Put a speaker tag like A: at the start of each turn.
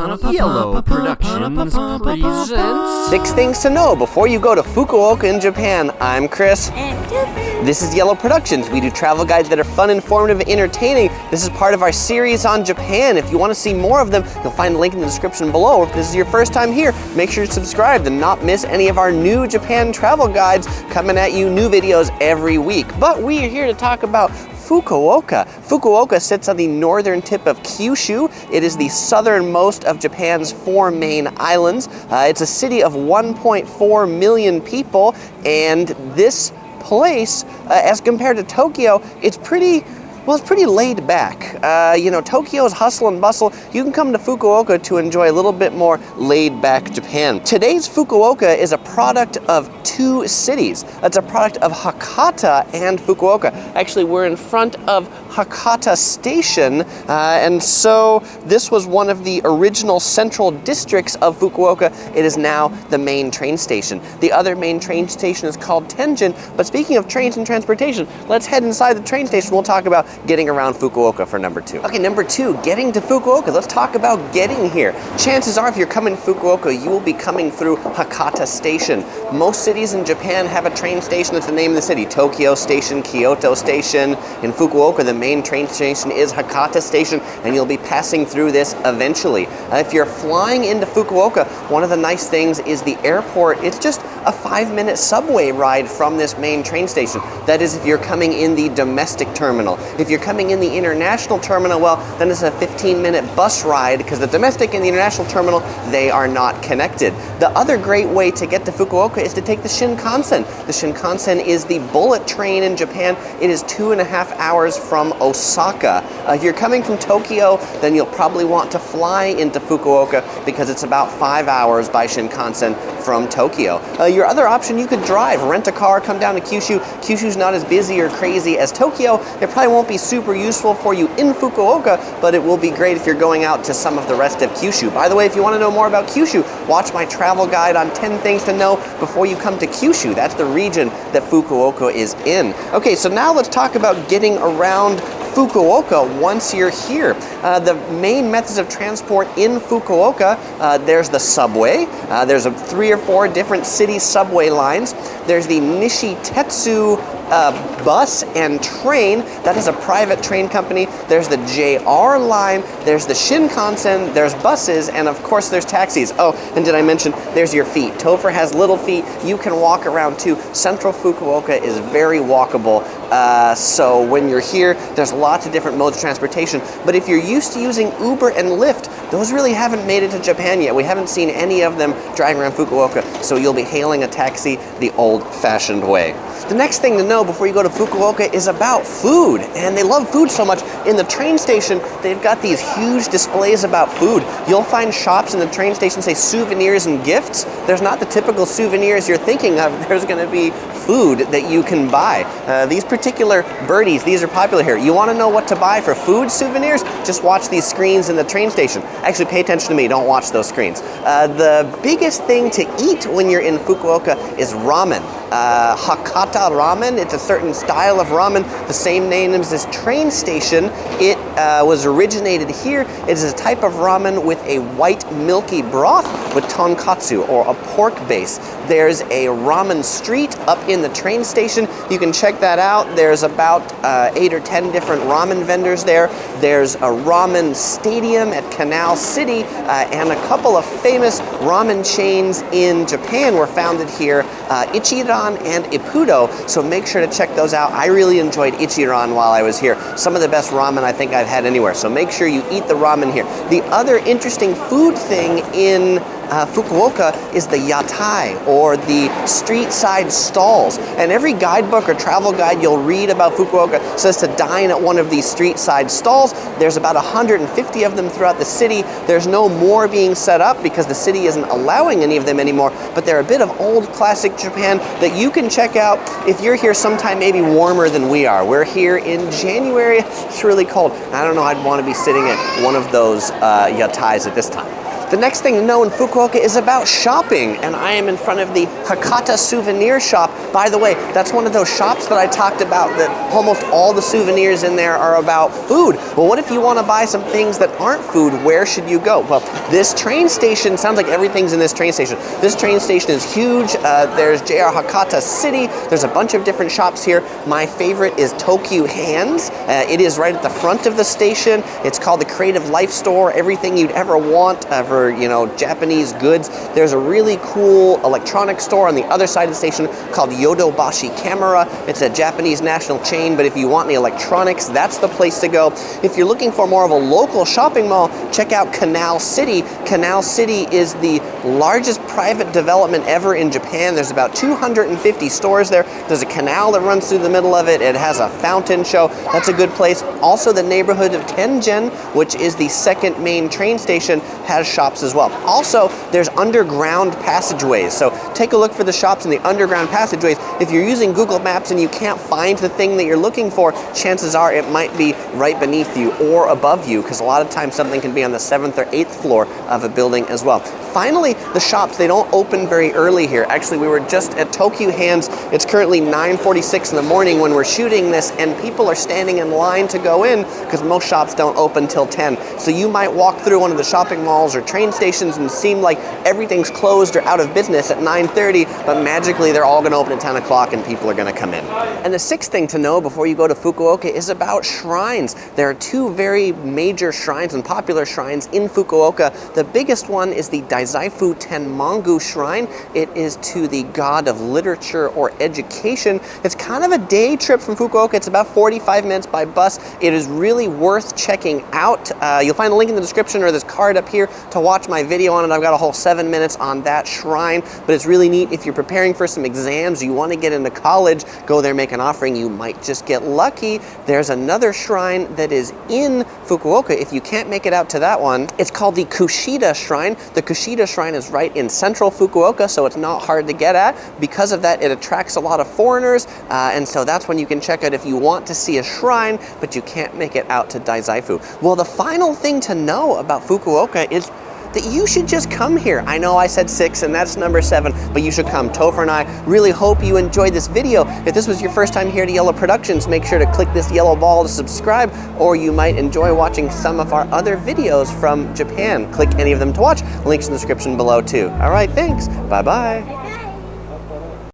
A: Yellow Productions presents
B: 6 things to know before you go to Fukuoka in Japan. I'm Chris.
C: And Tiffany.
B: This is Yellow Productions. We do travel guides that are fun, informative, and entertaining. This is part of our series on Japan. If you want to see more of them, you'll find a link in the description below. If this is your first time here, make sure to subscribe to not miss any of our new Japan travel guides coming at you, new videos every week. But we are here to talk about Fukuoka. Fukuoka sits on the northern tip of Kyushu. It is the southernmost of Japan's 4 main islands. It's a city of 1.4 million people, and this place, as compared to Tokyo, it's pretty laid back. Tokyo's hustle and bustle. You can come to Fukuoka to enjoy a little bit more laid back Japan. Today's Fukuoka is a product of 2 cities. It's a product of Hakata and Fukuoka. Actually, we're in front of Hakata Station, and so this was one of the original central districts of Fukuoka. It is now the main train station. The other main train station is called Tenjin, but speaking of trains and transportation, let's head inside the train station. We'll talk about getting around Fukuoka for number 2. Okay, number 2, getting to Fukuoka. Let's talk about getting here. Chances are if you're coming to Fukuoka, you will be coming through Hakata Station. Most cities in Japan have a train station that's the name of the city. Tokyo Station, Kyoto Station. In Fukuoka, the main train station is Hakata Station, and you'll be passing through this eventually. If you're flying into Fukuoka, one of the nice things is the airport. It's just a 5-minute subway ride from this main train station. That is if you're coming in the domestic terminal. If you're coming in the international terminal, well, then it's a 15-minute bus ride, because the domestic and the international terminal, they are not connected. The other great way to get to Fukuoka is to take the Shinkansen. The Shinkansen is the bullet train in Japan. It is 2.5 hours from Osaka. If you're coming from Tokyo, then you'll probably want to fly into Fukuoka, because it's about 5 hours by Shinkansen from Tokyo. Your other option, you could drive, rent a car, come down to Kyushu. Kyushu's not as busy or crazy as Tokyo. It probably won't be super useful for you in Fukuoka, but it will be great if you're going out to some of the rest of Kyushu. By the way, if you want to know more about Kyushu, watch my travel guide on 10 things to know before you come to Kyushu. That's the region that Fukuoka is in. Okay, so now let's talk about getting around Fukuoka once you're here. The main methods of transport in Fukuoka, there's the subway. There's 3 or 4 different city subway lines. There's the Nishitetsu bus and train. That is a private train company. There's the JR line. There's the Shinkansen. There's buses, and of course there's taxis. Oh, and did I mention, there's your feet. Topher has little feet. You can walk around too. Central Fukuoka is very walkable. So when you're here, there's lots of different modes of transportation. But if you're used to using Uber and Lyft, those really haven't made it to Japan yet. We haven't seen any of them driving around Fukuoka, so you'll be hailing a taxi the old-fashioned way. The next thing to know before you go to Fukuoka is about food, and they love food so much. In the train station, they've got these huge displays about food. You'll find shops in the train station say souvenirs and gifts. There's not the typical souvenirs you're thinking of. There's going to be food that you can buy. These particular birdies, these are popular here. You want to know what to buy for food souvenirs? Just watch these screens in the train station. Actually, pay attention to me, don't watch those screens. The biggest thing to eat when you're in Fukuoka is ramen. Hakata ramen, it's a certain style of ramen, the same name as this train station. It was originated here. It is a type of ramen with a white milky broth with tonkatsu, or a pork base. There's a ramen street up in the train station. You can check that out. There's about 8 or 10 different ramen vendors there. There's a ramen stadium at Canal City, and a couple of famous ramen chains in Japan were founded here, Ichiran and Ippudo, so make sure to check those out. I really enjoyed Ichiran while I was here. Some of the best ramen I think I've had anywhere, so make sure you eat the ramen here. The other interesting food thing in Fukuoka is the yatai, or the street side stalls. And every guidebook or travel guide you'll read about Fukuoka says to dine at one of these street side stalls. There's about 150 of them throughout the city. There's no more being set up because the city isn't allowing any of them anymore, but they're a bit of old classic Japan that you can check out if you're here sometime maybe warmer than we are. We're here in January. It's really cold. I don't know, I'd want to be sitting at one of those yatais at this time. The next thing to know in Fukuoka is about shopping, and I am in front of the Hakata souvenir shop. By the way, that's one of those shops that I talked about that almost all the souvenirs in there are about food. Well, what if you want to buy some things that aren't food? Where should you go? Well, this train station, sounds like everything's in this train station. This train station is huge. There's JR Hakata City. There's a bunch of different shops here. My favorite is Tokyu Hands. It is right at the front of the station. It's called the Creative Life Store. Everything you'd ever want for, Japanese goods. There's a really cool electronics store on the other side of the station called Yodobashi Camera. It's a Japanese national chain, but if you want the electronics, that's the place to go. If you're looking for more of a local shopping mall, check out Canal City. Canal City is the largest private development ever in Japan. There's about 250 stores there. There's a canal that runs through the middle of it. It has a fountain show. That's a good place. Also, the neighborhood of Tenjin, which is the second main train station, has shops as well. Also, there's underground passageways. So take a look for the shops in the underground passageways. If you're using Google Maps and you can't find the thing that you're looking for, chances are it might be right beneath you or above you, because a lot of times something can be on the 7th or 8th floor of a building as well. Finally, the shops, they don't open very early here. Actually, we were just at Tokyu Hands. It's currently 9:46 in the morning when we're shooting this, and people are standing in line to go in because most shops don't open till 10. So you might walk through one of the shopping malls or train stations and seem like everything's closed or out of business at 9:30, but magically they're all going to open at 10 o'clock and people are going to come in. And the sixth thing to know before you go to Fukuoka is about shrines. There are two very major shrines and popular shrines in Fukuoka. The biggest one is the Daizaifu Tenmangu Shrine. It is to the god of literature or education. It's kind of a day trip from Fukuoka. It's about 45 minutes by bus. It is really worth checking out. You'll find a link in the description or this card up here to watch my video on it. I've got a whole 7 minutes on that shrine, but it's really neat. If you're preparing for some exams, you want to get into college, go there, make an offering. You might just get lucky. There's another shrine that is in Fukuoka. If you can't make it out to that one, it's called the Kushida Shrine. The Kushida Shrine is right in central Fukuoka, so it's not hard to get at. Because of that, it attracts a lot of foreigners, and so that's when you can check out if you want to see a shrine, but you can't make it out to Daizaifu. Well, the final thing to know about Fukuoka is that you should just come here. I know I said 6 and that's number 7, but you should come. Topher and I really hope you enjoyed this video. If this was your first time here to Yellow Productions, make sure to click this yellow ball to subscribe, or you might enjoy watching some of our other videos from Japan. Click any of them to watch. Links in the description below too. All right, thanks. Bye-bye.